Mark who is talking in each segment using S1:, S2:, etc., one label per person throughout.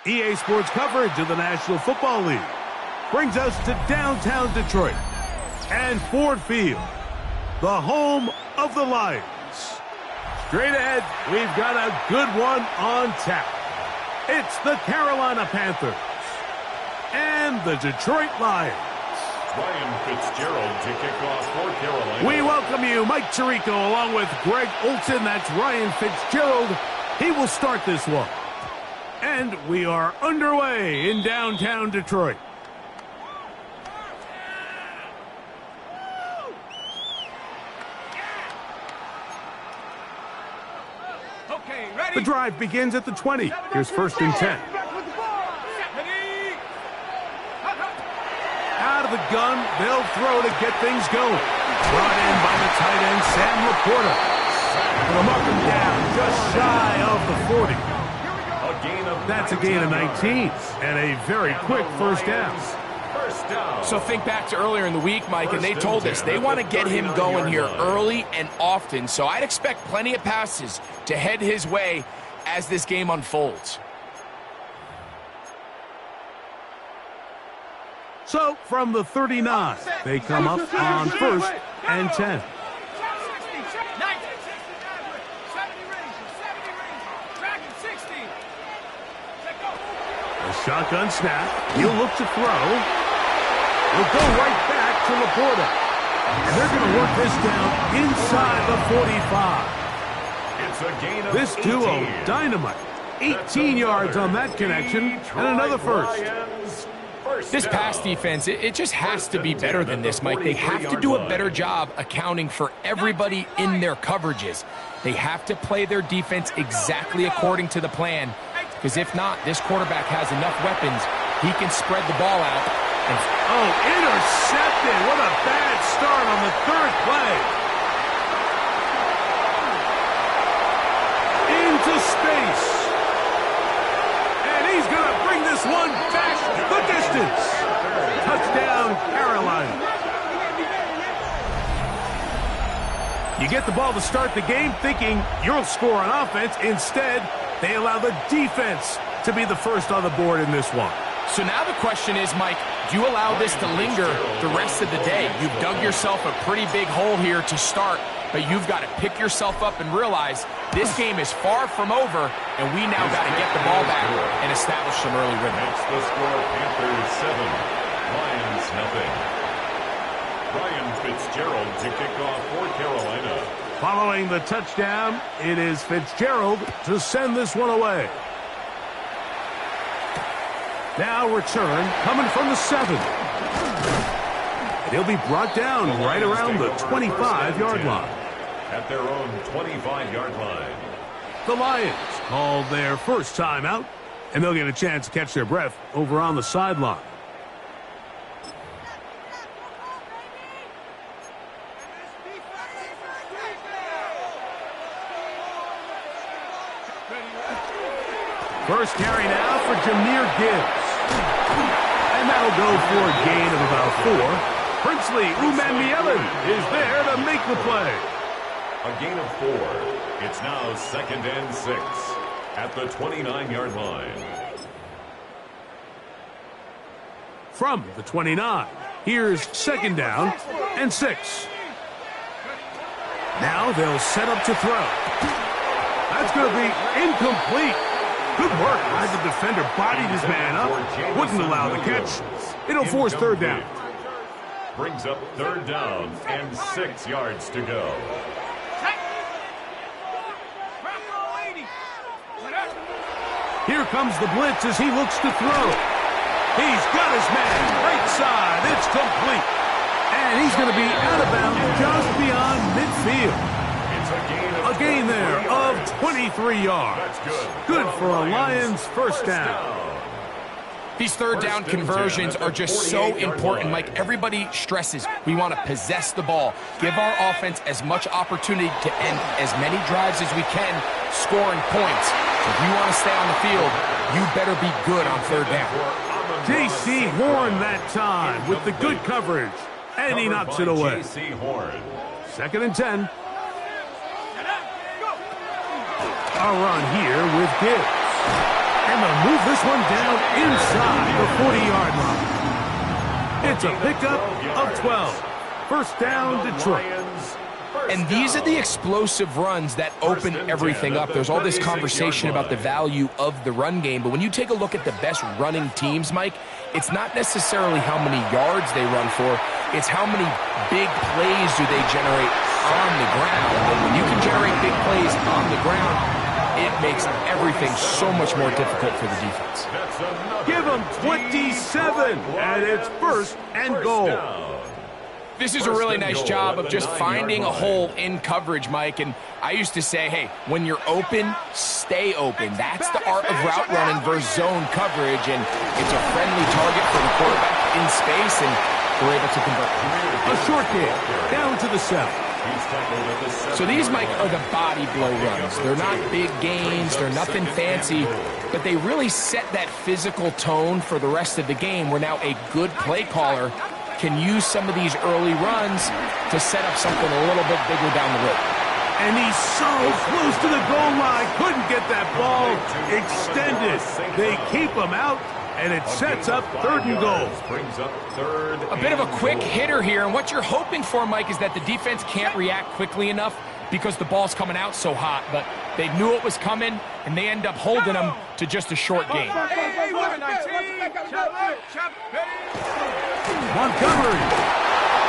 S1: EA Sports coverage of the National Football League brings us to downtown Detroit and Ford Field, the home of the Lions. Straight ahead, we've got a good one on tap. It's the Carolina Panthers and the Detroit Lions.
S2: Ryan Fitzgerald to kick off for Carolina.
S1: We welcome you, Mike Tirico, along with Greg Olson. That's Ryan Fitzgerald. He will start this one. And we are underway in downtown Detroit.
S3: Okay, ready?
S1: The drive begins at the 20. Here's 1st and 10. Out of the gun, they'll throw to get things going. Brought in by the tight end, Sam Laporta. Put him up and down, just shy of the 40. That's a gain of 19, and a very quick first down.
S3: So think back to earlier in the week, Mike, and they told us they want to get him going here early and often. So I'd expect plenty of passes to head his way as this game unfolds.
S1: So, from the 39, they come up on 1st and 10. A shotgun snap. He'll look to throw. He'll go right back to Laporta. And they're going to work this down inside the 45.
S2: It's a gain of
S1: This
S2: 18.
S1: duo, dynamite. 18 yards on that connection, and another first.
S3: This pass defense, it just has to be better than this, Mike. They have to do a better job accounting for everybody in their coverages. They have to play their defense exactly according to the plan, because if not, this quarterback has enough weapons. He can spread the ball out.
S1: Oh, intercepted. What a bad start on the 3rd play. Into space. And he's going to bring this one back the distance. Touchdown, Carolina. You get the ball to start the game thinking you'll score on offense. Instead, they allow the defense to be the first on the board in this one.
S3: So now the question is, Mike, do you allow this to linger the rest of the day? You've dug yourself a pretty big hole here to start, but you've got to pick yourself up and realize this game is far from over, and we now got to get the ball back and establish some early rhythm.
S2: That's the score. Panthers 7, Lions nothing. Ryan Fitzgerald to kick off for Carolina.
S1: Following the touchdown, it is Fitzgerald to send this one away. Now return coming from the 7. And he'll be brought down right around the 25-yard line.
S2: At their own 25-yard line.
S1: The Lions called their first timeout, and they'll get a chance to catch their breath over on the sideline. First carry now for Jahmyr Gibbs. And that'll go for a gain of about 4. Princely Umanmielen is there to make the play.
S2: A gain of 4. It's now 2nd and 6 at the 29-yard line.
S1: From the 29, here's 2nd down and 6. Now they'll set up to throw. That's going to be incomplete. Good work as the defender bodied his man up. Wouldn't allow the catch. It'll force 3rd down.
S2: Brings up 3rd down and 6 yards to go.
S1: Here comes the blitz as he looks to throw. He's got his man right side. It's complete. And he's going to be out of bounds just beyond midfield. A gain there of 23 yards. Good for a Lions first down.
S3: These 3rd down conversions are just so important, Mike. Everybody stresses we want to possess the ball, give our offense as much opportunity to end as many drives as we can, scoring points. So if you want to stay on the field, you better be good on 3rd down.
S1: J.C. Horn that time with the good coverage, and he knocks it away. 2nd and 10. A run here with Gibbs. And they'll move this one down inside the 40-yard line. It's a pickup of 12. First down, Detroit.
S3: And these are the explosive runs that open everything up. There's all this conversation about the value of the run game, but when you take a look at the best running teams, Mike, it's not necessarily how many yards they run for, it's how many big plays do they generate on the ground. And when you can generate big plays on the ground, it makes everything so much more difficult for the defense.
S1: Give them 27, and it's first and goal.
S3: This is a really nice job of just finding a hole in coverage, Mike. And I used to say, hey, when you're open, stay open. That's the art of route running versus zone coverage. And it's a friendly target for the quarterback in space, and we're able to convert.
S1: A short game, down to the 7.
S3: So these, Mike, are the body blow runs. They're not big gains. They're nothing fancy. But they really set that physical tone for the rest of the game, where now a good play caller can use some of these early runs to set up something a little bit bigger down the road.
S1: And he's so close to the goal line. Couldn't get that ball extended. They keep him out, and it sets up third and goal.
S3: A bit of a quick hitter here, and what you're hoping for, Mike, is that the defense can't react quickly enough because the ball's coming out so hot, but they knew it was coming, and they end up holding them to just a short gain.
S1: Montgomery,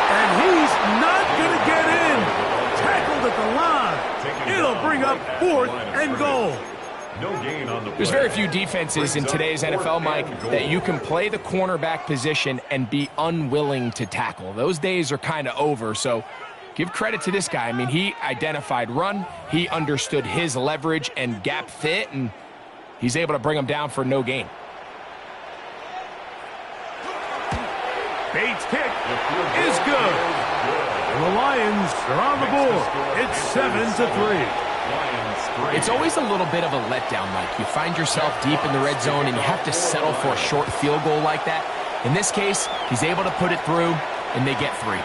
S1: and he's not going to get in. Tackled at the line. It'll bring up fourth and goal.
S3: There's very few defenses in today's NFL, Mike, that you can play the cornerback position and be unwilling to tackle. Those days are kind of over, so give credit to this guy. I mean, he identified run, he understood his leverage and gap fit, and he's able to bring him down for no gain.
S1: Bates' kick is good. And the Lions are on the board. It's 7-3.
S3: It's always a little bit of a letdown, Mike. You find yourself deep in the red zone, and you have to settle for a short field goal like that. In this case, he's able to put it through, and they get 3.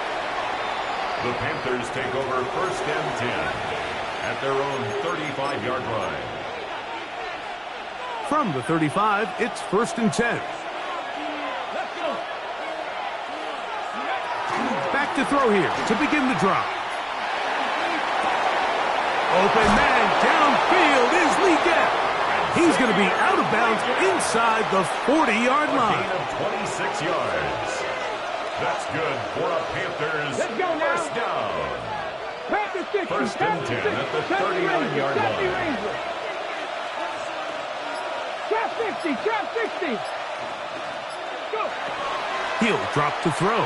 S2: The Panthers take over first and 10 at their own 35-yard line.
S1: From the 35, it's first and 10. Back to throw here to begin the drive. Open man downfield is Leggett. He's going to be out of bounds inside the 40-yard line.
S2: A gain of 26 yards. That's good for a Panthers first down. First and 10 at the 39-yard line.
S4: Trap 60. Go.
S1: He'll drop to throw.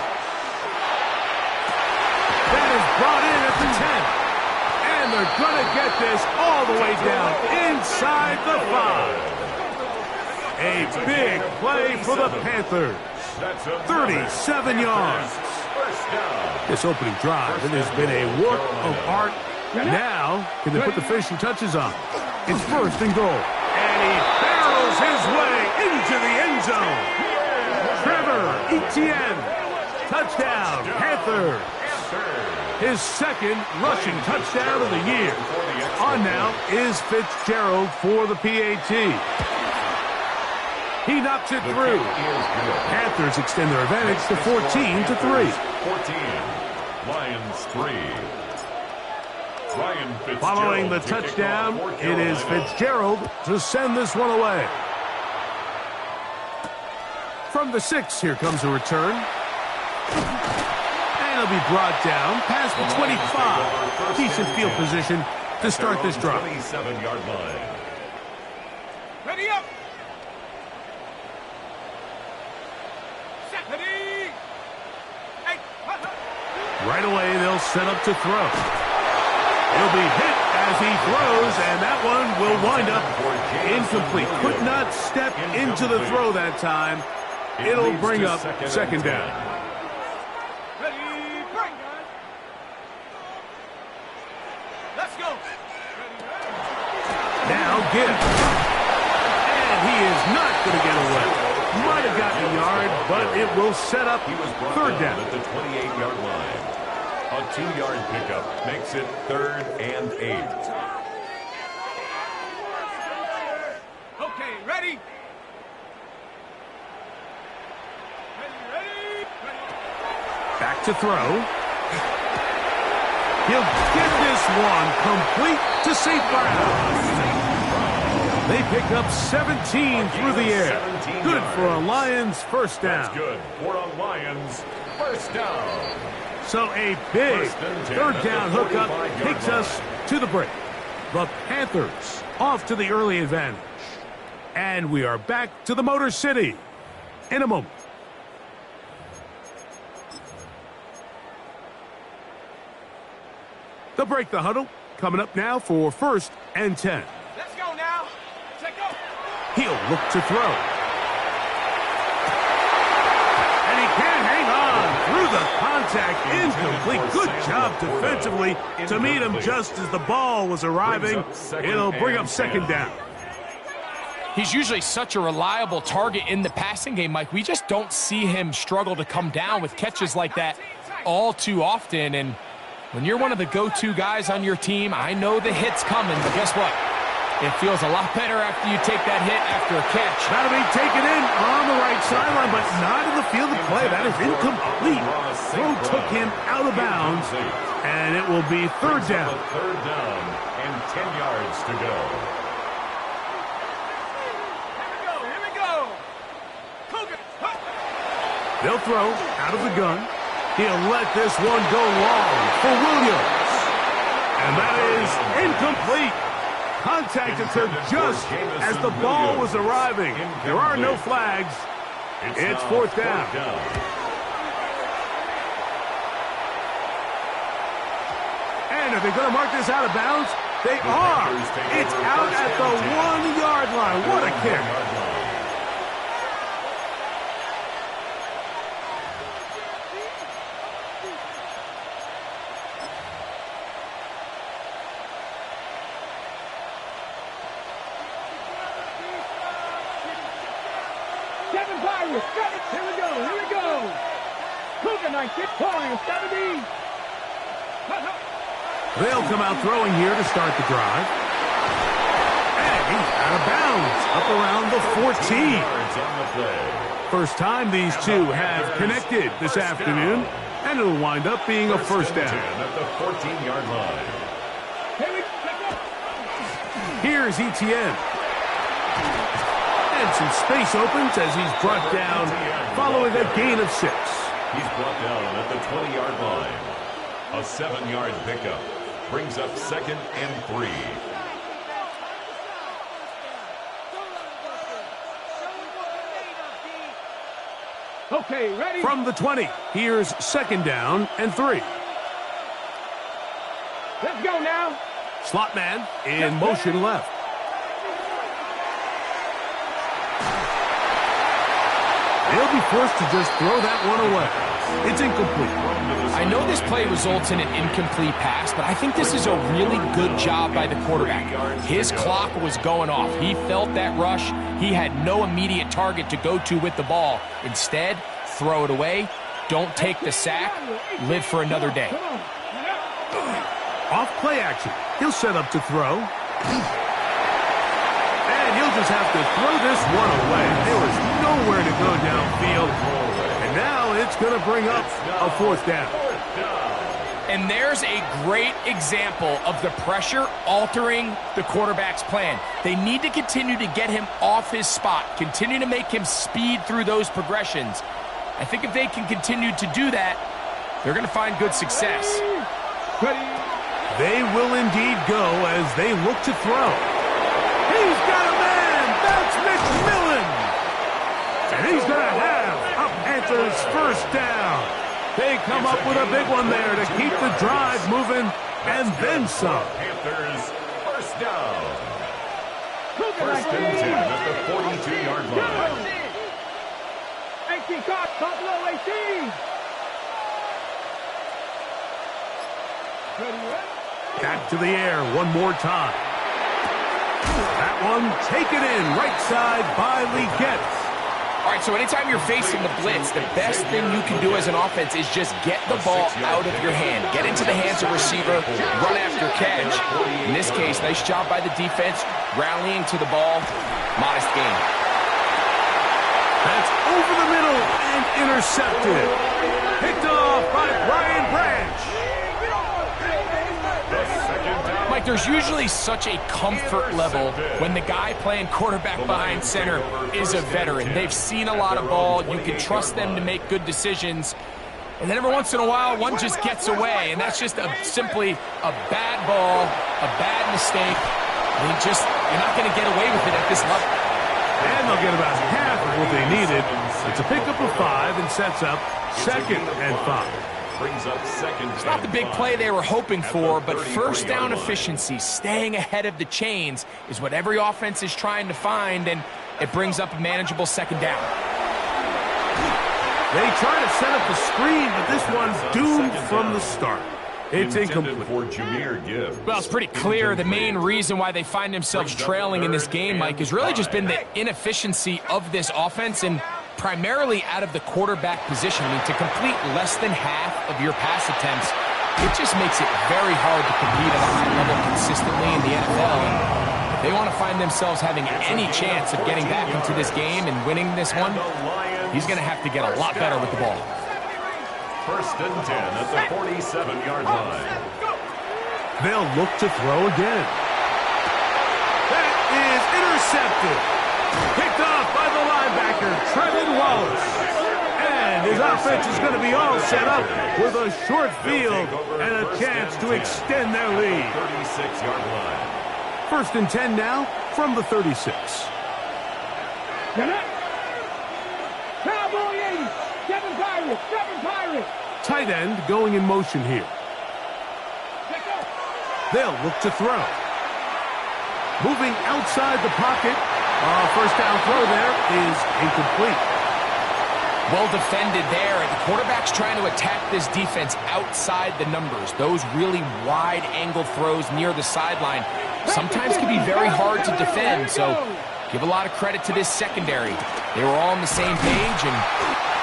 S1: That is brought in at the 10. And they're going to get this all the way down inside the 5. A big play for the Panthers. 37 yards. This opening drive, it has been a work of art. Now, can they put the finishing touches on? It's first and goal. And he barrels his way into the end zone. Trevor Etienne. Touchdown, Panthers. His second rushing touchdown of the year. On now is Fitzgerald for the PAT. He knocks it through. Panthers extend their advantage to 14-3.
S2: 14. Lions 3.
S1: Following the touchdown, it is Fitzgerald to send this one away. From the 6, here comes a return. And he'll be brought down past the 25. Decent field position to start this drive.
S2: 27-yard line.
S4: Ready up.
S1: Right away, they'll set up to throw. He'll be hit as he throws, and that one will wind up incomplete. Could not step into the throw that time. It'll bring up second down.
S4: Ready, break. Let's go.
S1: Now Gibbs. And he is not going to get away. Might have gotten a yard, but it will set up third down.
S2: At the 28-yard line. A 2-yard pickup makes it 3rd and 8.
S4: Okay, ready?
S1: Back to throw. He'll get this one complete to safe ground. They pick up 17 through the air. Good for a Lions first down.
S2: That's good for a Lions first down.
S1: So a big third down hookup takes us to the break. The Panthers off to the early advantage. And we are back to the Motor City in a moment. They'll break the huddle. Coming up now for 1st and 10.
S4: Let's go now. Take go.
S1: He'll look to throw. And he can't hang on through the contact. Incomplete. Good job defensively to meet him just as the ball was arriving. It'll bring up 2nd down.
S3: He's usually such a reliable target in the passing game, Mike. We just don't see him struggle to come down with catches like that all too often. And when you're one of the go-to guys on your team, I know the hit's coming, but guess what? It feels a lot better after you take that hit after a catch.
S1: That'll be taken in on the right sideline, but not in the field of play. That is incomplete. Throw took him out of bounds, and it will be 3rd down.
S2: 3rd down and 10 yards to go.
S4: Here we go. Cougar.
S1: They'll throw out of the gun. He'll let this one go long for Williams. And that is incomplete. Contact occurred just as the ball was arriving. There are no flags. It's 4th down. And are they going to mark this out of bounds? They are. It's out at the 1-yard line. What a kick.
S4: Here we go. Cougar 19, calling 70.
S1: They'll come out throwing here to start the drive. And he's out of bounds, up around the 14. First time these two have connected this afternoon, and it'll wind up being a 1st down.
S2: At the 14-yard line.
S1: Here's Etienne. And some space opens as he's brought down following a gain of 6.
S2: He's brought down at the 20-yard line. A 7-yard pickup brings up 2nd and 3.
S4: Okay, ready?
S1: From the 20, here's 2nd down and 3.
S4: Let's go now.
S1: Slot man in motion left. They'll be forced to just throw that one away. It's incomplete.
S3: I know this play results in an incomplete pass, but I think this is a really good job by the quarterback. His clock was going off. He felt that rush. He had no immediate target to go to with the ball. Instead, throw it away. Don't take the sack. Live for another day.
S1: Off play action. He'll set up to throw. And he'll just have to throw this one away. There was nowhere to go downfield. And now it's going to bring up a 4th down.
S3: And there's a great example of the pressure altering the quarterback's plan. They need to continue to get him off his spot, continue to make him speed through those progressions. I think if they can continue to do that, they're going to find good success.
S1: They will indeed go as they look to throw. He's got a man! That's McMillan! And he's going to have a Panthers 1st down. They come up with a big one there to keep the drive moving, and then some.
S2: Panthers 1st down. 1st and 10 at the 42-yard line.
S4: 18 caught, top low 18.
S1: Back to the air one more time. That one taken in right side by Leggett.
S3: All right, so anytime you're facing the blitz, the best thing you can do as an offense is just get the ball out of your hand. Get into the hands of receiver, run after catch. In this case, nice job by the defense, rallying to the ball. Modest gain.
S1: That's over the middle and intercepted. Picked off
S3: there's usually such a comfort level when the guy playing quarterback behind center is a veteran. They've seen a lot of ball. You can trust them to make good decisions. And then every once in a while, one just gets away, and that's just simply a bad ball, a bad mistake. You're not going to get away with it at this level.
S1: And they'll get about half of what they needed. It's a pickup of 5 and sets up 2nd and 5.
S2: Brings up 2nd.
S3: It's not the big play they were hoping for, but first down efficiency, staying ahead of the chains, is what every offense is trying to find, and it brings up a manageable 2nd down.
S1: They try to set up the screen, but this one's doomed from the start. It's incomplete.
S3: Well, it's pretty clear the main reason why they find themselves trailing in this game, Mike, has really just been the inefficiency of this offense and primarily out of the quarterback position. I mean, to complete less than half of your pass attempts, it just makes it very hard to compete at a high level consistently in the NFL. And if they want to find themselves having any chance of getting back into this game and winning this one, he's going to have to get a lot better with the ball.
S2: 1st and 10 at the 47-yard line.
S1: They'll look to throw again. That is intercepted. Picked off by the linebacker, Trevin Wallace. And his offense is going to be all set up with a short field and a chance to extend their lead.
S2: 36-yard line.
S1: 1st and 10 now from the 36.
S4: Cowboy 80. 7 Pirates. 7 Pirates.
S1: Tight end going in motion here. They'll look to throw. Moving outside the pocket. First down throw there is incomplete.
S3: Well defended there, and the quarterback's trying to attack this defense outside the numbers. Those really wide-angle throws near the sideline sometimes can be very hard to defend, so give a lot of credit to this secondary. They were all on the same page, and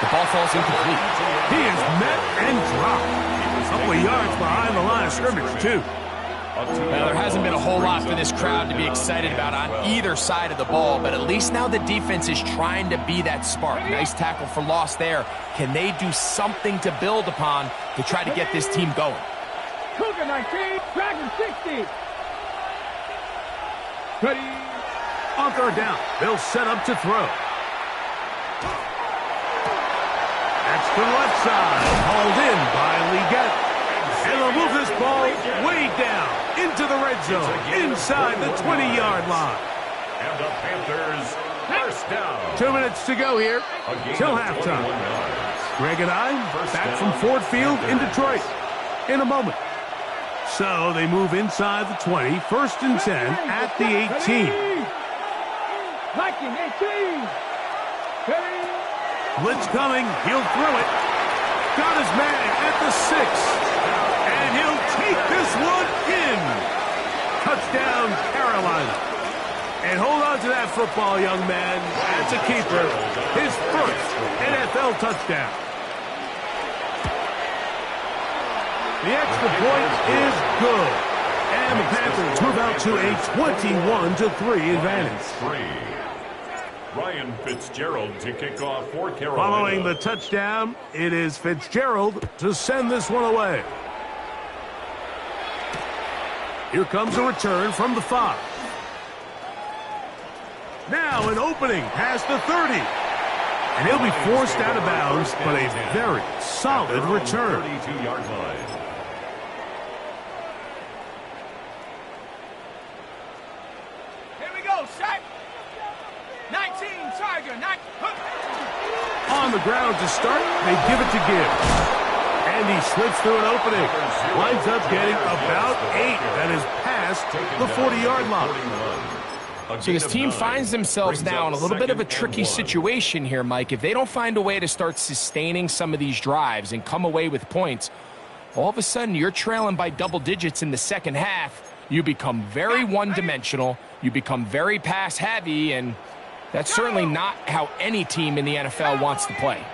S3: the ball falls incomplete.
S1: He is met and dropped. A couple of yards behind the line of scrimmage, too.
S3: Well, there hasn't been a whole lot for this crowd to be excited about on either side of the ball, but at least now the defense is trying to be that spark. Nice tackle for loss there. Can they do something to build upon to try to get this team going?
S4: Cougar 19, Dragon 60. Ready.
S1: On 3rd down, they'll set up to throw. That's to the left side, hauled in by Leggett. And they'll move this ball way down into the red zone, inside the 20-yard line.
S2: And the Panthers, 1st down.
S1: 2 minutes to go here till halftime. Greg and I back from Ford Field in Detroit in a moment. So they move inside the 20, 1st and 10 at the 18.
S4: Viking 18.
S1: Blitz coming, he'll throw it. Got his man at the 6. And he'll take this one in. Touchdown, Carolina. And hold on to that football, young man. That's a keeper. His first NFL touchdown. The extra point is good. And the Panthers move out to a 21-3 advantage.
S2: Ryan Fitzgerald to kick off for Carolina.
S1: Following the touchdown, it is Fitzgerald to send this one away. Here comes a return from the 5. Now an opening past the 30. And he'll be forced out of bounds, but a very solid return.
S2: 32-yard line.
S4: Here we go, sack. 19, Tiger, 19.
S1: On the ground to start, they give it to Gibbs. And he slips through an opening. Winds up getting about 8. That is past the 40-yard line.
S3: So this team finds themselves now in a little bit of a tricky situation here, Mike. If they don't find a way to start sustaining some of these drives and come away with points, all of a sudden you're trailing by double digits in the second half. You become very one-dimensional. You become very pass-heavy, and that's certainly not how any team in the NFL wants to play.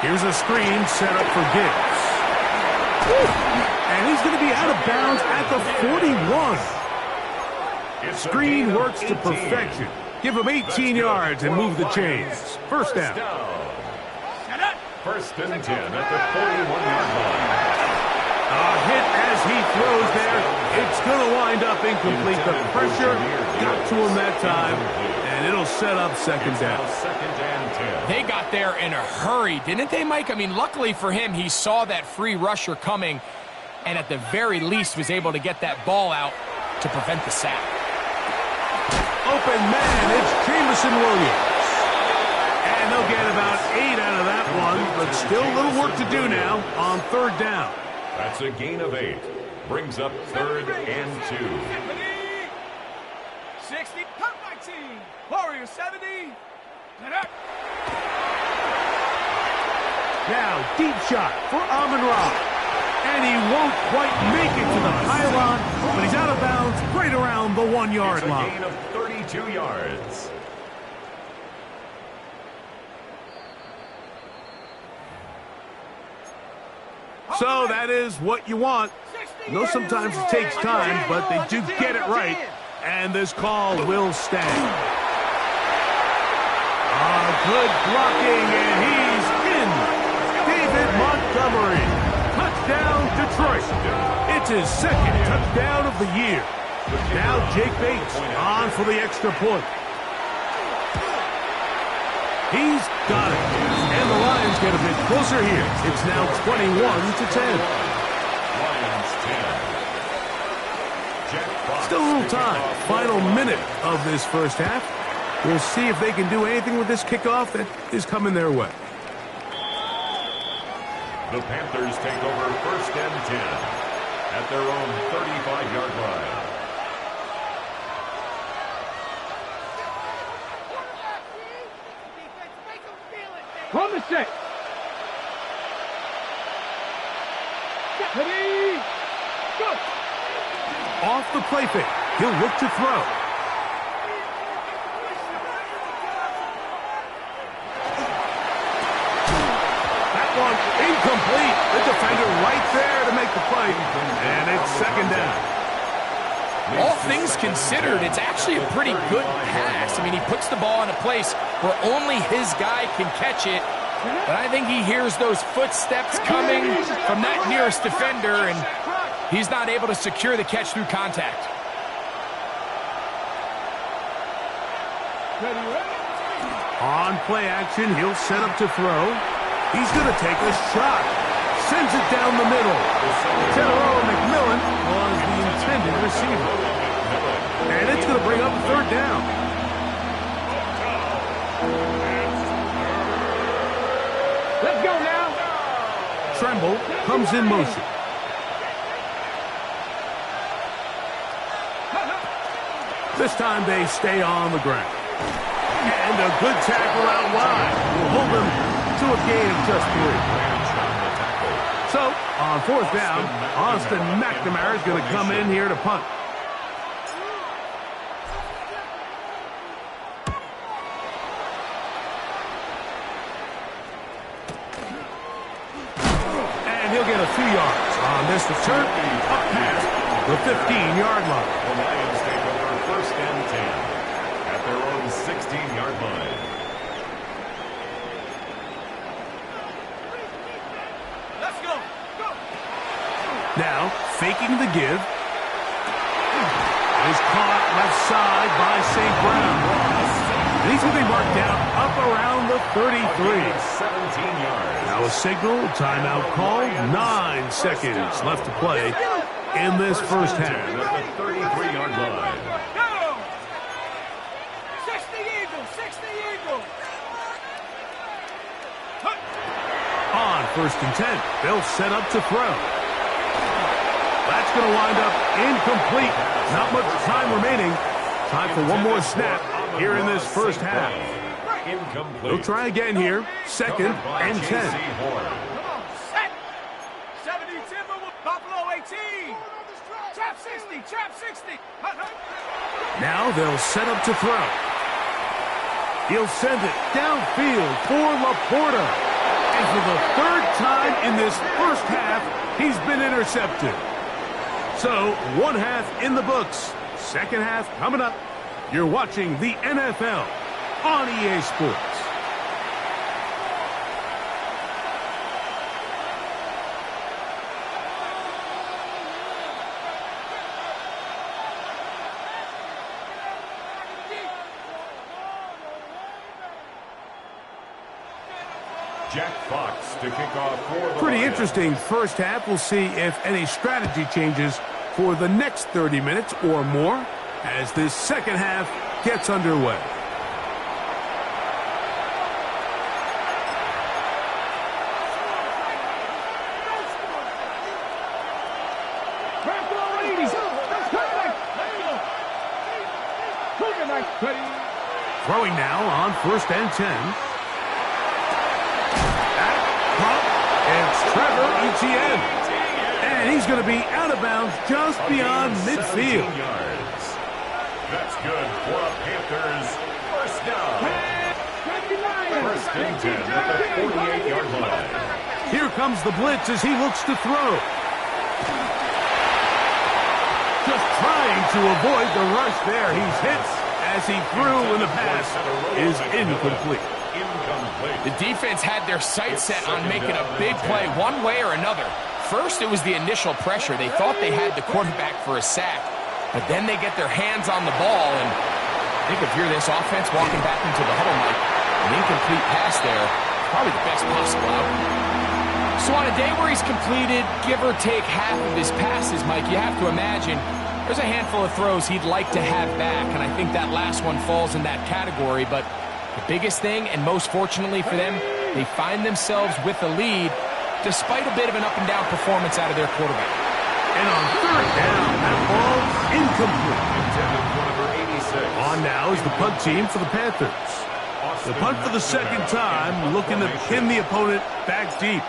S1: Here's a screen set up for Gibbs. And he's going to be out of bounds at the 41. Screen works to perfection. Give him 18 yards and move the chains. First down.
S2: 1st and 10 at the 41-yard line.
S1: Hit as he throws there. It's going to wind up incomplete. The pressure got to him that time, and it'll set up second down.
S3: They got there in a hurry, didn't they, Mike? I mean, luckily for him, he saw that free rusher coming, and at the very least was able to get that ball out to prevent the sack.
S1: Open man, it's Jamison Williams. And they'll get about 8 out of that one, but still a little work to do now on third down.
S2: That's a gain of 8. Brings up 3rd and 2.
S4: 60, cut 19. Warriors 70.
S1: Now, deep shot for Amon-Ra. And he won't quite make it to the pylon, but he's out of bounds right around the 1-yard line.
S2: It's a gain of 32 yards.
S1: So that is what you want. I know sometimes it takes time, but they do get it right. And this call will stand. Good blocking, and he's in. David Montgomery. Touchdown, Detroit. It's his second touchdown of the year. Now Jake Bates on for the extra point. He's got it. And the Lions get a bit closer here. It's now 21-10. Still a little time. Final minute of this first half. We'll see if they can do anything with this kickoff that is coming their way.
S2: The Panthers take over 1st and 10 at their own 35-yard line.
S4: From the set. Ready. Go.
S1: Off the play fake. He'll look to throw. That one incomplete. The defender right there to make the play. And it's second down.
S3: All things considered, it's actually a pretty good pass. I mean, he puts the ball in a place where only his guy can catch it. But I think he hears those footsteps coming from that nearest defender, and he's not able to secure the catch through contact.
S1: On play action, he'll set up to throw. He's going to take a shot. Sends it down the middle. General McMillan was the intended receiver. And it's going to bring up third down.
S4: Let's go now.
S1: Tremble comes in motion. This time they stay on the ground. And a good tackle out wide will hold them to a gain of just 3. So, on fourth down, Austin McNamara is going to come in here to punt. And he'll get a few yards on this return up past the 15-yard line.
S2: The Lions take over 1st and 10 at their own 16-yard line.
S4: Let's go. Go.
S1: Now, faking the give. Is caught left side by St. Brown. And he's going to be marked down up around the 33.
S2: 17 yards.
S1: Now a signal, timeout called. 9 seconds left to play in this first half.
S2: At the 33-yard line.
S4: Go. 60 Eagles. 60 Eagles.
S1: On 1st and 10, they'll set up to throw. That's going to wind up incomplete. Not much time remaining. Time for one more snap here in this first half.
S2: Incomplete.
S1: They'll try again here. 2nd and 10.
S4: Come on, set. 70 Timber with Buffalo 18. Trap 60. Trap 60.
S1: Now they'll set up to throw. He'll send it downfield for Laporta. And for the 3rd time in this first half, he's been intercepted. So, one half in the books. Second half coming up. You're watching the NFL on EA Sports.
S2: Jack Fox to kick off for the
S1: Pretty
S2: Lions.
S1: interesting first half. We'll see if any strategy changes for the next 30 minutes or more as this second half gets underway. Throwing now on 1st and 10. That pump, it's Trevor Etienne. And he's going to be out of bounds just beyond midfield.
S2: Yards. That's good for a Panthers first down. 1st and 10 at the 48-yard line.
S1: Here comes the blitz as he looks to throw. Just trying to avoid the rush there. He's hit as he threw when the pass is incomplete.
S3: The defense had their sights set on making a big play one way or another. First, it was the initial pressure. They thought they had the quarterback for a sack, but then they get their hands on the ball, and I think if you're this offense walking back into the huddle, Mike, an incomplete pass there, probably the best possible outcome. So on a day where he's completed, give or take half of his passes, Mike, you have to imagine there's a handful of throws he'd like to have back, and I think that last one falls in that category. But the biggest thing, and most fortunately for them, they find themselves with a lead despite a bit of an up-and-down performance out of their quarterback.
S1: And on 3rd down, that ball incomplete. On now is the punt team for the Panthers. The punt for the second time, looking to pin the opponent back deep.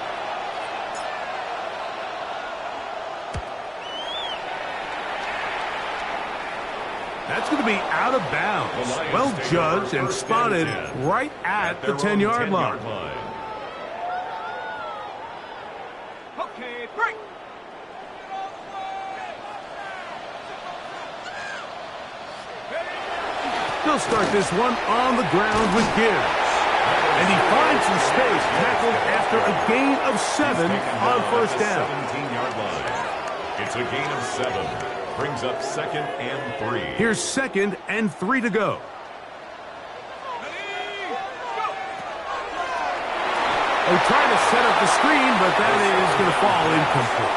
S1: That's going to be out of bounds. Well judged and spotted right at the 10-yard line.
S4: Okay, break.
S1: They'll start this one on the ground with Gibbs. And he finds some space, tackled after a gain of 7 on 1st down.
S2: 17-yard line. It's a gain of 7. Brings up 2nd and 3.
S1: Here's 2nd and 3 to go. They try to set up the screen, but that is going to fall incomplete.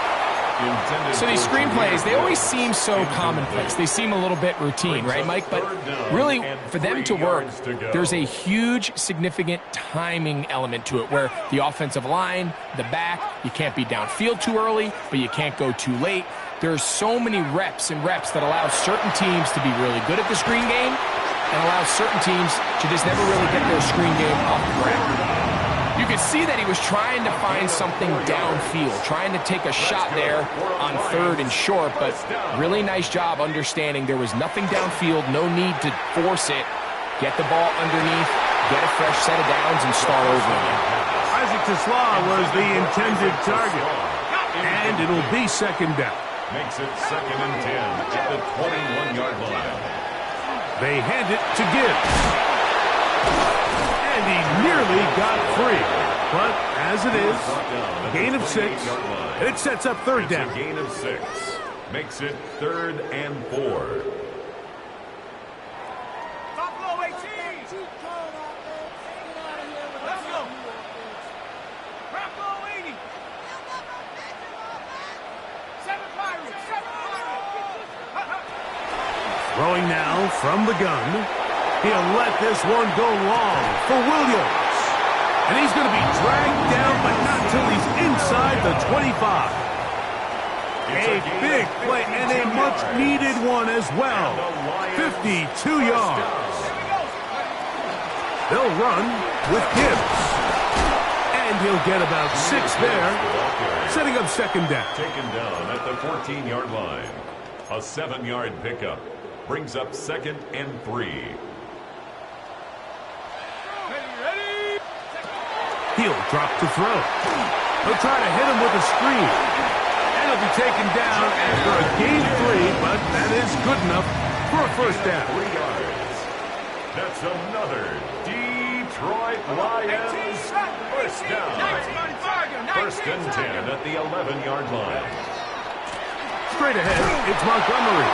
S3: So these screen plays, they always seem so commonplace. They seem a little bit routine, right, Mike? But really, for them to work, there's a huge, significant timing element to it where the offensive line, the back, you can't be downfield too early, but you can't go too late. There's so many reps and reps that allow certain teams to be really good at the screen game and allow certain teams to just never really get their screen game off the ground. You could see that he was trying to find something downfield, trying to take a shot there on 3rd and short, but really nice job understanding there was nothing downfield, no need to force it. Get the ball underneath, get a fresh set of downs, and start over again.
S1: Isaac Tesla was the intended target, and it'll be 2nd down.
S2: Makes it 2nd and 10 at the 21-yard line.
S1: They hand it to Gibbs. And he nearly got free. But as it is, a gain of 6, and it sets up 3rd down.
S2: It's a gain of 6. Makes it 3rd and 4.
S4: Buffalo 18. Let's go. Buffalo 80. 7 Pirates. 7 Pirates.
S1: Throwing now from the gun. He'll let this one go long for Williams. And he's going to be dragged down, but not till he's inside the 25. A big play and a much-needed one as well. 52 yards. They'll run with Gibbs. And he'll get about 6 there, setting up 2nd down.
S2: Taken down at the 14-yard line. A 7-yard pickup. Brings up 2nd and 3.
S1: He'll drop to throw. He'll try to hit him with a screen. And he'll be taken down after a gain 3, but that is good enough for a 1st down.
S2: 3 yards. That's another Detroit Lions first down. 1st and 10 at the 11-yard line.
S1: Straight ahead, it's Montgomery.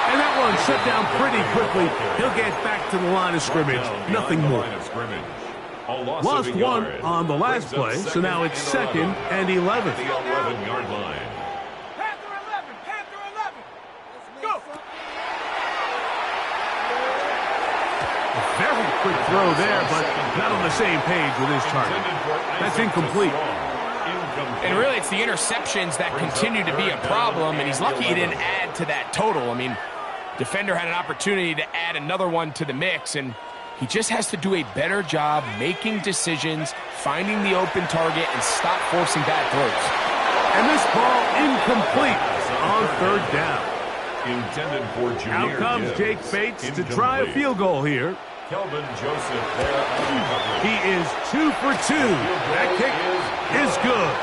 S1: And that one shut down pretty quickly. He'll get back to the line of scrimmage. Nothing more. Lost one on the last play, so now it's 2nd and 11.
S2: At the 11-yard line.
S4: Panther 11, Panther 11. Go.
S1: A very quick throw there, but not on the same page with his target. That's incomplete.
S3: And really, it's the interceptions that continue to be a problem, and he's lucky he didn't add to that total. I mean, defender had an opportunity to add another one to the mix, and he just has to do a better job making decisions, finding the open target, and stop forcing bad throws.
S1: And this ball incomplete on 3rd down.
S2: Intended for Junior.
S1: Out comes Jake Bates to try a field goal here.
S2: Kelvin Joseph there on the coverage.
S1: He is 2 for 2. That kick is good.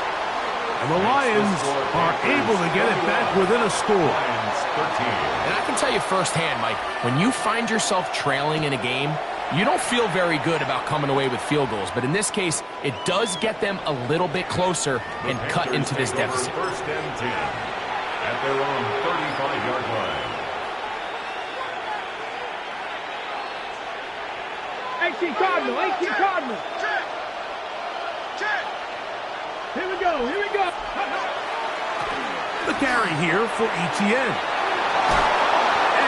S1: And the Lions are able to get it back within a score.
S2: Lions 13.
S3: And I can tell you firsthand, Mike, when you find yourself trailing in a game, you don't feel very good about coming away with field goals. But in this case, it does get them a little bit closer and cut into this deficit.
S2: 1st and 10 at their own 35-yard line.
S4: 18 Cardinal, 18 Cardinal. Here we go, here we go.
S1: The carry here for Etienne.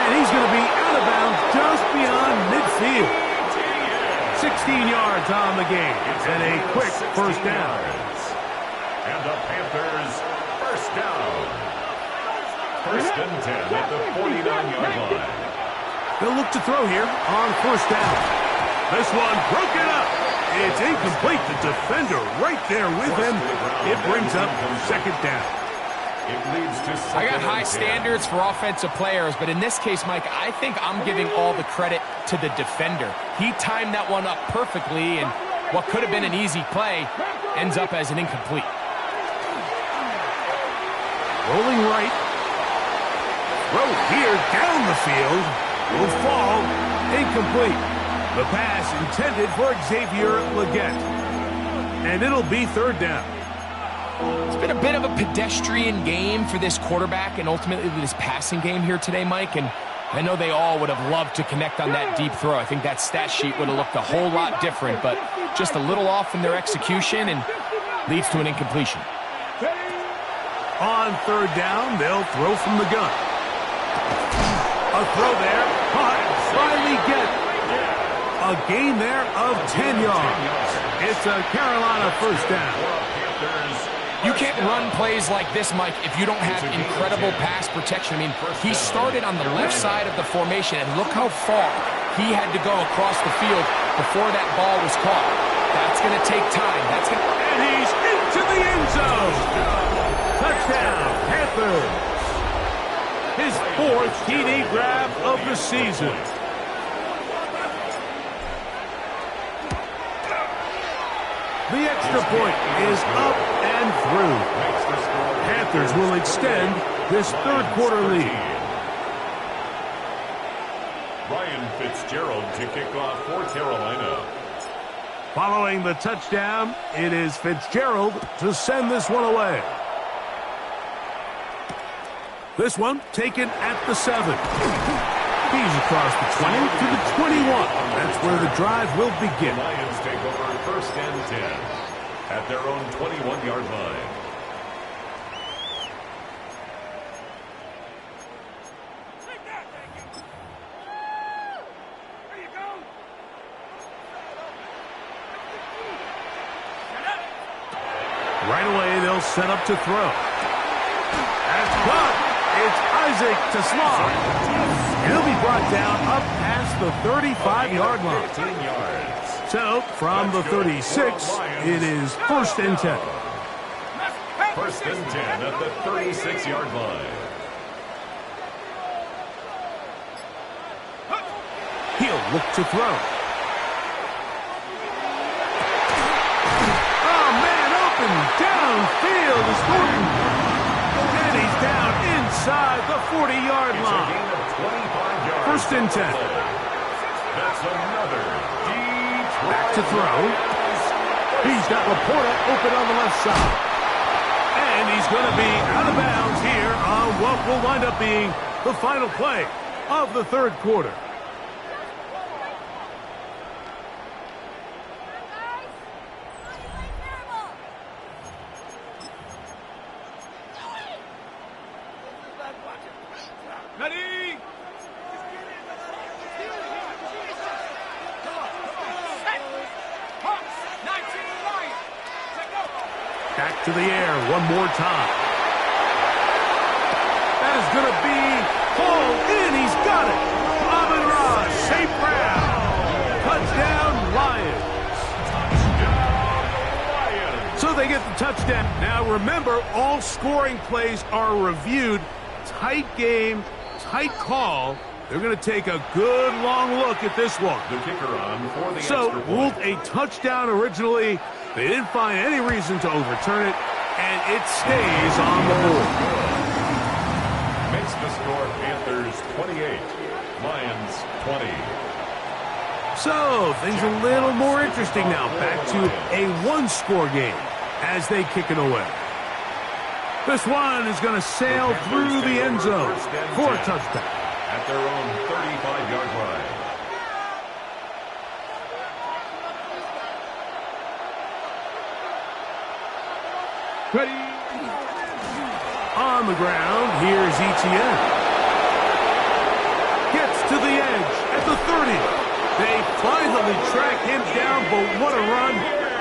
S1: And he's going to be out of bounds just beyond midfield. 16 yards on the game. And a quick 1st down.
S2: And the Panthers 1st down. 1st and 10 at the 49-yard line.
S1: They'll look to throw here on 1st down. This one broken up. It's incomplete. The defender right there with him. It brings up 2nd down.
S2: It leads to
S3: I got high standards for offensive players, but in this case, Mike, I think I'm giving all the credit to the defender. He timed that one up perfectly, and what could have been an easy play ends up as an incomplete.
S1: Rolling right. Throw here down the field. Will fall. Incomplete. The pass intended for Xavier Legette. And it'll be 3rd down.
S3: It's been a bit of a pedestrian game for this quarterback and ultimately this passing game here today, Mike. And I know they all would have loved to connect on that deep throw. I think that stat sheet would have looked a whole lot different, but just a little off in their execution and leads to an incompletion.
S1: On 3rd down, they'll throw from the gun. A throw there. Caught by Legette. A gain there of 10 yards. It's a Carolina 1st down.
S3: You can't run plays like this, Mike, if you don't have incredible pass protection. I mean, he started on the left side of the formation, and look how far he had to go across the field before that ball was caught. That's going to take time.
S1: And he's into the end zone. Touchdown, Panthers. His 4th TD grab of the season. The extra point is up and through. Panthers will extend this 3rd quarter lead.
S2: Ryan Fitzgerald to kick off for Carolina.
S1: Following the touchdown, it is Fitzgerald to send this one away. This one taken at the 7. He's across the 20 to the 21. That's where the drive will begin.
S2: Lions take over 1st and 10 at their own 21-yard line.
S1: Right away, they'll set up to throw. That's caught. It's Isaac to Slaw. He'll be brought down up past the 35-yard line.
S2: 15 yards.
S1: So, from the 36, it is 1st and 10.
S2: 1st and 10 at the 36-yard line.
S1: He'll look to throw. Oh, man, open downfield is Gordon. And he's down inside the 40-yard line. 1st and 10.
S2: That's another deep
S1: Back to throw. He's got Laporta open on the left side. And he's going to be out of bounds here on what will wind up being the final play of the 3rd quarter. Back to the air one more time. That is going to be hauled in. He's got it. Bob and Ross, safe ground. Touchdown, Lions. So they get the touchdown. Now remember, all scoring plays are reviewed. Tight game, tight call. They're going to take a good long look at this one.
S2: The kicker on for the
S1: So
S2: extra
S1: ruled
S2: point.
S1: a touchdown originally. They didn't find any reason to overturn it, and it stays on the board.
S2: Makes the score Panthers 28, Lions 20.
S1: So things a little more interesting now. Back to a one-score game as they kick it away. This one is going to sail through the end zone for a touchdown.
S2: At their own 35-yard line.
S1: Ready. On the ground, here's ETN. Gets to the edge at the 30. They finally track him down, but what a run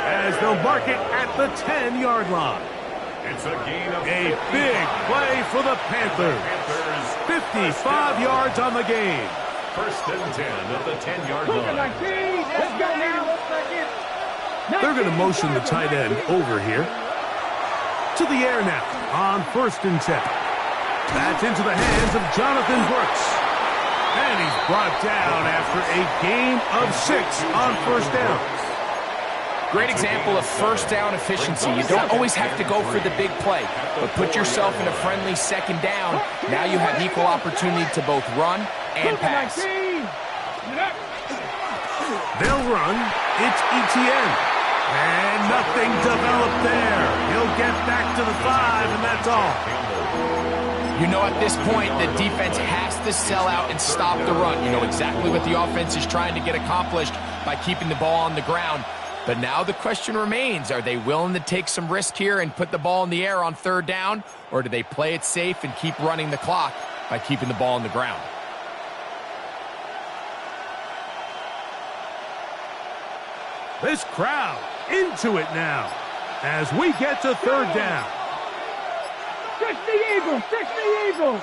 S1: as they'll mark it at the 10-yard line.
S2: It's a gain of
S1: A big play for the Panthers. 55 yards on the game.
S2: First and 10 at the 10-yard line.
S4: Let's go now.
S1: They're going to motion the tight end over here. To the air now on first and 10. That's into the hands of Jonathan Brooks. And he's brought down after a gain of 6 on first down.
S3: Great example of first down efficiency. You don't always have to go for the big play, but put yourself in a friendly second down. Now you have equal opportunity to both run and pass.
S1: They'll run. It's ETN. And nothing developed there. He'll get back to the 5, and that's all.
S3: You know at this point, the defense has to sell out and stop the run. You know exactly what the offense is trying to get accomplished by keeping the ball on the ground. But now the question remains, are they willing to take some risk here and put the ball in the air on third down? Or do they play it safe and keep running the clock by keeping the ball on the ground?
S1: This crowd into it now as we get to third down.
S4: Stretch the eagle. Stretch the eagle.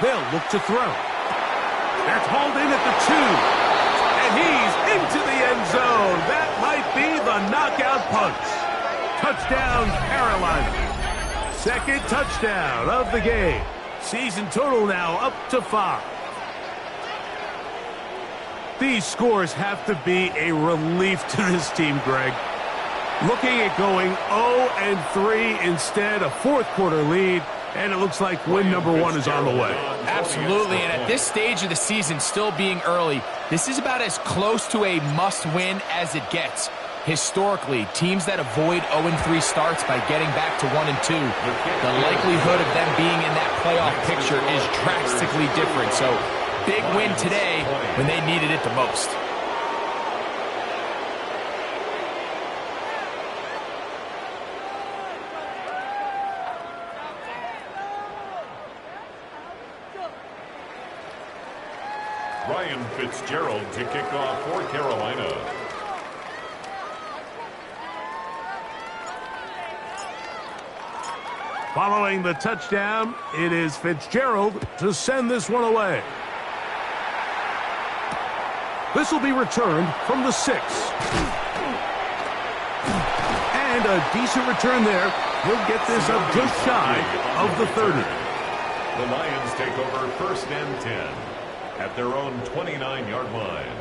S1: They'll look to throw. That's hauled in at the 2. And he's into the end zone. That might be the knockout punch. Touchdown, Carolina. Second touchdown of the game. Season total now up to 5. These scores have to be a relief to this team, Greg. Looking at going 0-3 instead, a fourth quarter lead, and it looks like win number 1 is on the way.
S3: Absolutely, and at this stage of the season, still being early, this is about as close to a must-win as it gets. Historically, teams that avoid 0-3 starts by getting back to 1-2, the likelihood of them being in that playoff picture is drastically different. So, big win today when they needed it the most.
S2: Ryan Fitzgerald to kick off for Carolina.
S1: Following the touchdown, it is Fitzgerald to send this one away. This will be returned from the 6. And a decent return there. He'll get this up just shy of the 30.
S2: The Lions take over first and 10 at their own 29-yard line.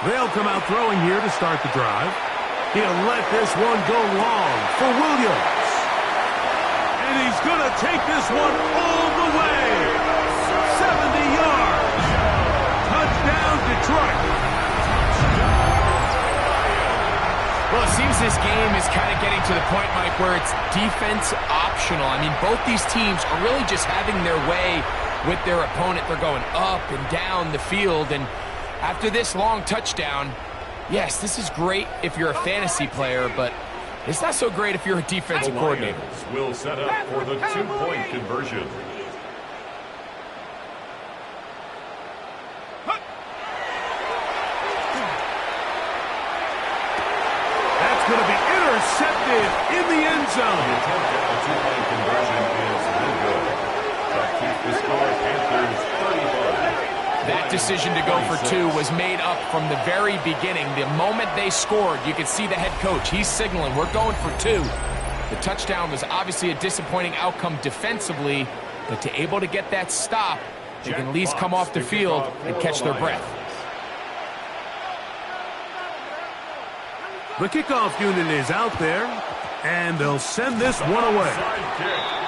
S1: They'll come out throwing here to start the drive. He'll let this one go long for Williams. And he's going to take this one all the way. 70 yards. Touchdown, Detroit.
S3: Well, it seems this game is kind of getting to the point, Mike, where it's defense optional. I mean, both these teams are really just having their way with their opponent. They're going up and down the field, and after this long touchdown, yes, this is great if you're a fantasy player, but it's not so great if you're a defensive coordinator.
S2: Will set up for the two-point conversion.
S1: Going to be intercepted in the end zone.
S2: The attempt at the two-point conversion is no good. That keeps the score Panthers 35.
S3: That decision to go for 2 was made up from the very beginning. The moment they scored, you could see the head coach. He's signaling, we're going for 2. The touchdown was obviously a disappointing outcome defensively, but to able to get that stop, they can at least come off the field and catch their breath.
S1: The kickoff unit is out there, and they'll send this one away.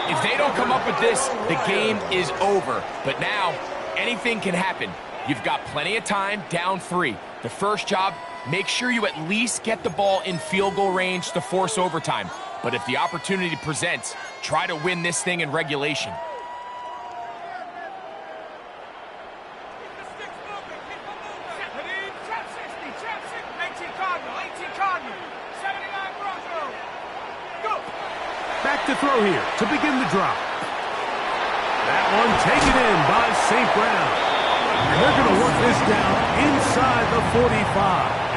S3: If they don't come up with this, the game is over. But now, anything can happen. You've got plenty of time, down 3. The first job, make sure you at least get the ball in field goal range to force overtime. But if the opportunity presents, try to win this thing in regulation.
S1: Back to throw here to begin the drop. That one taken in by St. Brown. And they're going to work this down inside the 45.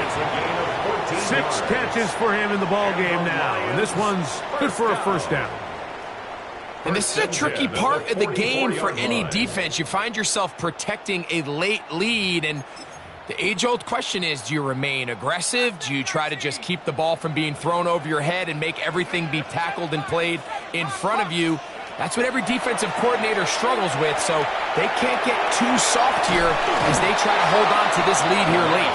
S2: It's a gain of 14
S1: 6 catches for him in the ball game now. And this one's good for a first down.
S3: And this is a tricky part of the game for any defense. You find yourself protecting a late lead, and the age-old question is, do you remain aggressive? Do you try to just keep the ball from being thrown over your head and make everything be tackled and played in front of you? That's what every defensive coordinator struggles with, so they can't get too soft here as they try to hold on to this lead here late.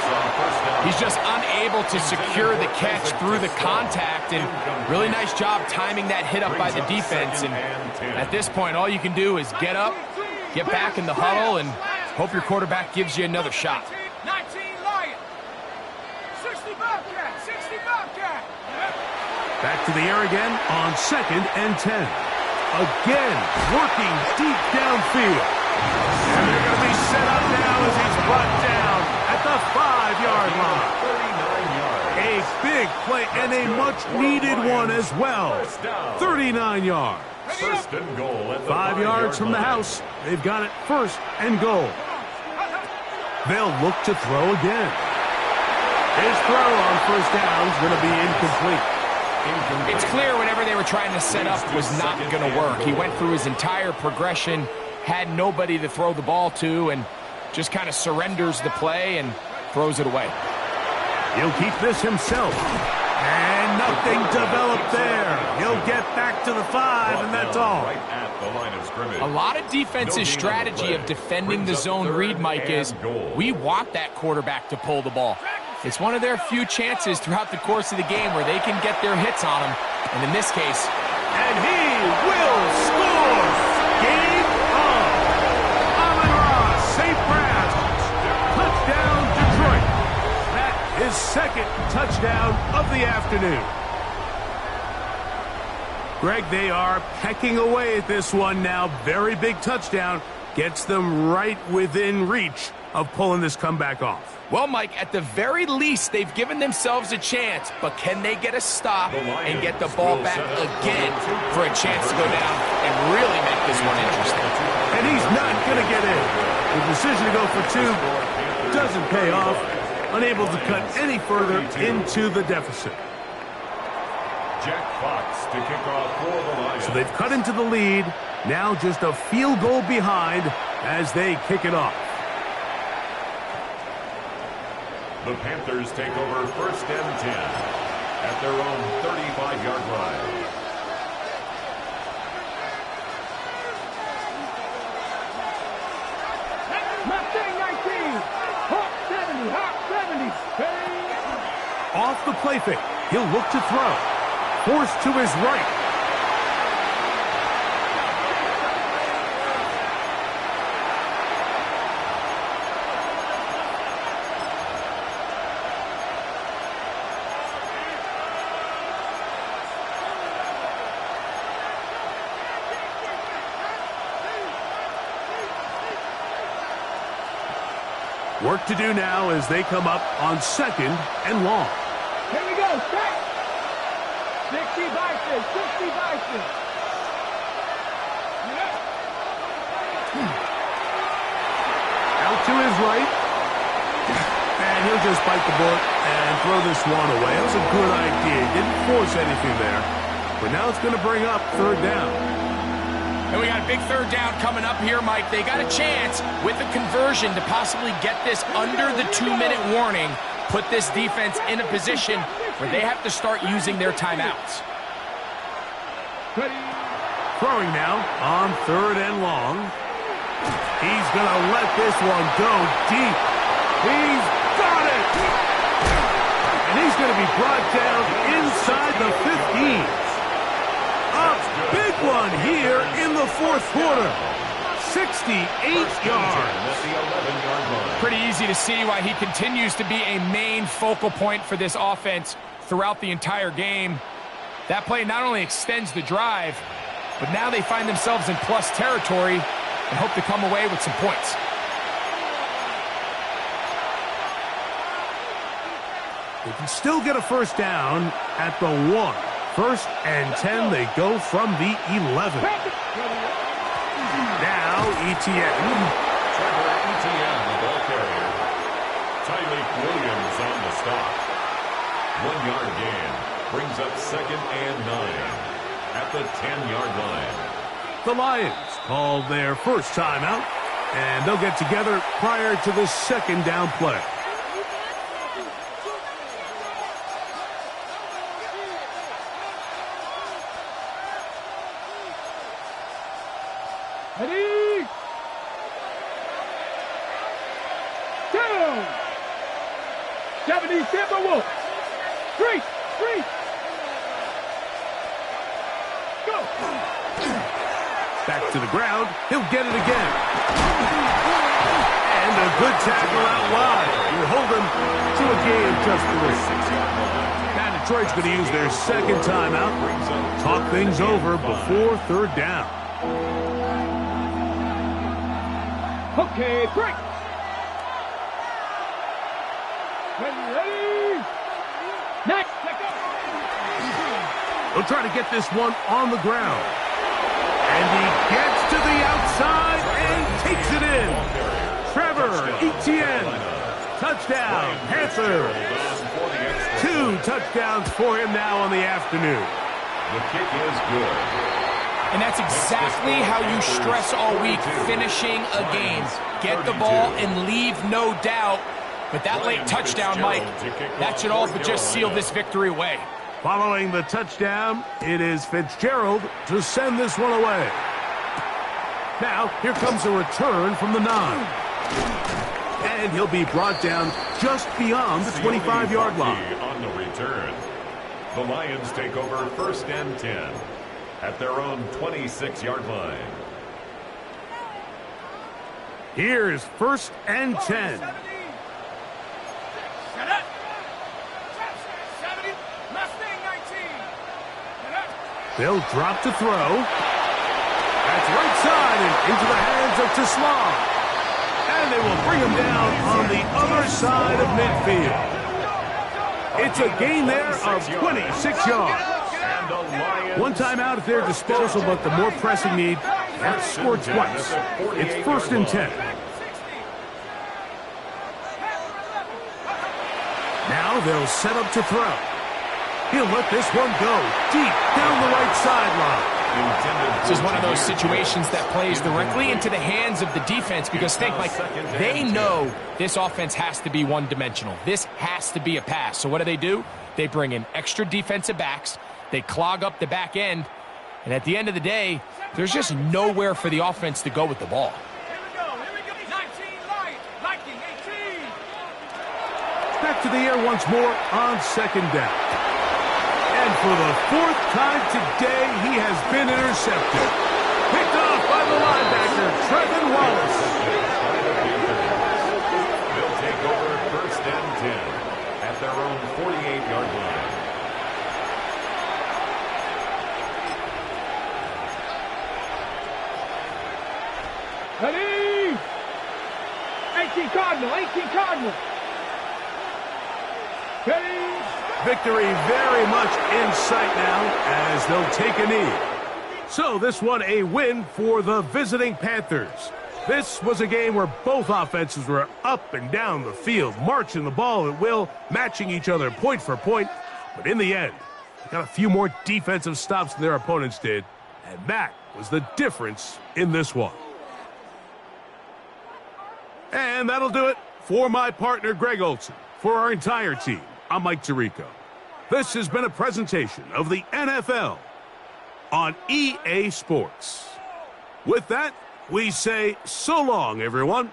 S3: He's just unable to secure the catch through the contact, and really nice job timing that hit up by the defense. And at this point, all you can do is get up, get back in the huddle, and hope your quarterback gives you another shot.
S4: 19 Lion. 60 Bobcat. 60 Bobcat.
S1: Back to the air again on 2nd and 10. Again, working deep downfield. And they're going to be set up now as he's brought down at the 5-yard line.
S2: 39 yards.
S1: A big play and a much-needed one as well. 39 yards.
S2: First and goal at the
S1: 5 yards from the
S2: line.
S1: house. They've got it first and goal. They'll look to throw again. His throw on first down is going to be incomplete.
S3: It's clear whenever they were trying to set up was not going to work. He went through his entire progression, had nobody to throw the ball to, and just kind of surrenders the play and throws it away.
S1: He'll keep this himself. And nothing developed there. He'll get back to the 5, and that's all.
S2: Right at the line of scrimmage.
S3: A lot of defense's strategy of defending the zone read, Mike, is we want that quarterback to pull the ball. It's one of their few chances throughout the course of the game where they can get their hits on him. And in this case,
S1: And he will score! Game on! Amon-Ra St. Brown. Touchdown, Detroit. That is 2nd touchdown of the afternoon. Greg, they are pecking away at this one now. Very big touchdown. Gets them right within reach of pulling this comeback off.
S3: well, Mike, at the very least, they've given themselves a chance, but can they get a stop and get the ball back again for a chance to go down and really make this one interesting?
S1: And he's not going to get in. The decision to go for 2 doesn't pay off. Unable to cut any further into the deficit.
S2: Jack Fox to kick off for the Lions.
S1: So they've cut into the lead. Now just a field goal behind as they kick it off.
S2: The Panthers take over 1st and 10 at their own 35-yard line.
S4: Mustang 19. Hawk 70. Hawk 70.
S1: Off the play fake. He'll look to throw. Forced to his right. Work to do now as they come up on 2nd and long.
S4: Here we go, set. 60 vices, 60 vices.
S1: Out to his right. And he'll just bite the bullet and throw this one away. That was a good idea. Didn't force anything there. But now it's going to bring up 3rd down.
S3: And we got a big 3rd down coming up here, Mike. They got a chance with a conversion to possibly get this under the 2-minute warning, put this defense in a position where they have to start using their timeouts.
S1: Throwing now on 3rd and long. He's going to let this one go deep. He's got it! And he's going to be brought down inside the 15. A big one here in the 4th quarter. 68 yards.
S3: Pretty easy to see why he continues to be a main focal point for this offense throughout the entire game. That play not only extends the drive, but now they find themselves in plus territory and hope to come away with some points.
S1: They can still get a 1st down at the 1. 1st and 10, they go from the 11. Now, Etienne.
S2: Trevor Etienne, the ball carrier. Tyreek Williams on the stop. 1-yard gain. Brings up 2nd and 9 at the 10-yard line.
S1: The Lions called their first timeout, and they'll get together prior to the 2nd down play.
S4: Ready? Down. 70 Timberwolves. 3. Go.
S1: Back to the ground. He'll get it again. And a good tackle out wide. You'll hold him to a game just for a 6-yard line. Now Detroit's going to use their 2nd timeout. Talk things over before 3rd down.
S4: Okay, break. Ready? Next.
S1: He'll try to get this one on the ground. And he gets to the outside and takes it in. Trevor Etienne. Touchdown, Panthers. 2 touchdowns for him now on the afternoon.
S2: The kick is good.
S3: And that's exactly how you stress all week, finishing a game. Get the ball and leave no doubt. But that late touchdown, Mike, that should all but just seal this victory away.
S1: Following the touchdown, it is Fitzgerald to send this one away. Now, here comes a return from the 9. And he'll be brought down just beyond the 25-yard line.
S2: On the return, the Lions take over 1st and 10 at their own 26-yard line.
S1: Here's 1st and 10.
S4: Set up. 70. Mustang 19.
S1: They'll drop to throw. That's right side and into the hands of Teslam. And they will bring him down on the other side of midfield. It's a gain there of 26 yards. One timeout at their disposal, but the more pressing need, have scored twice. It's 1st and 10. Now they'll set up to throw. He'll let this one go deep down the right sideline.
S3: This is one of those situations that plays directly into the hands of the defense because think, like, they know this offense has to be one-dimensional. This has to be a pass. So what do? They bring in extra defensive backs. They clog up the back end. And at the end of the day, there's just nowhere for the offense to go with the ball.
S4: Here we go. 19 Liking 18.
S1: Back to the air once more on 2nd down. And for the 4th time today, he has been intercepted. Picked off by the linebacker, Trevin Wallace.
S2: They'll take over 1st and 10 at their own 48-yard line.
S4: Ready? 18. 18 Cardinal, 18 Cardinal. Ready?
S1: Victory very much in sight now as they'll take a knee. So this one a win for the visiting Panthers. This was a game where both offenses were up and down the field, marching the ball at will, matching each other point for point. But in the end, they got a few more defensive stops than their opponents did, and that was the difference in this one. And that'll do it for my partner, Greg Olson. For our entire team, I'm Mike Tirico. This has been a presentation of the NFL on EA Sports. With that, we say so long, everyone.